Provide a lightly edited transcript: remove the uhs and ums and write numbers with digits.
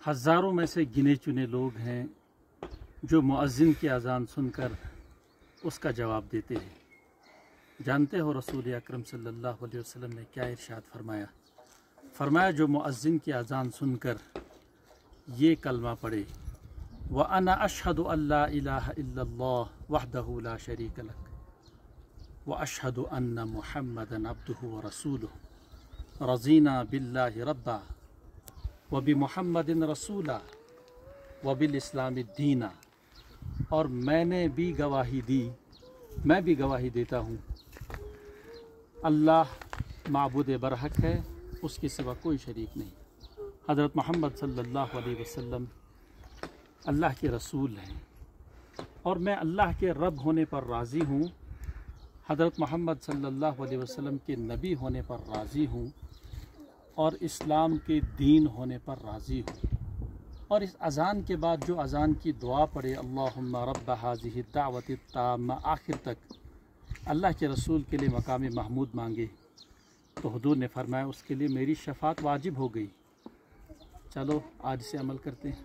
ہزاروں میں سے گنے چنے لوگ ہیں جو مؤذن کی اذان سن کر اس کا جواب دیتے ہیں۔ جانتے ہو رسول اکرم صلی اللہ علیہ وسلم نے کیا ارشاد فرمایا؟ فرمایا جو مؤذن کی اذان سن کر یہ کلمہ پڑھے وَأَنَا أَشْهَدُ أَن لَا إِلَٰهَ إِلَّا اللَّهُ وَحْدَهُ لَا شَرِيكَ لَهُ وَأَشْهَدُ أَنَّ مُحَمَّدًا عَبْدُهُ وَرَسُولُهُ رَضِينَا بِاللَّهِ رَبًّا وَبِمُحَمَّدٍ رَسُولًا وَبِالْإِسْلَامِ دِينًا۔ اور میں نے بھی گواہی دی، میں بھی گواہی دیتا ہوں اللہ معبود برحق ہے، اس کے سوا کوئی شریک نہیں، حضرت محمد صلی اللہ علیہ وسلم اللہ کے رسول ہیں، اور میں اللہ کے رب ہونے پر راضی ہوں، حضرت محمد صلی اللہ علیہ وسلم کے نبی ہونے پر راضی ہوں، اور اسلام کے دین ہونے پر راضی ہوں۔ اور اس اذان کے بعد جو اذان کی دعا پڑھے اللہم رب ھذہ الدعوۃ التامہ آخر تک، اللہ کے رسول کے لیے مقام محمود مانگے تو حضور نے فرمایا اس کے لیے میری شفاعت واجب ہو گئی۔ چلو آج سے عمل کرتے ہیں۔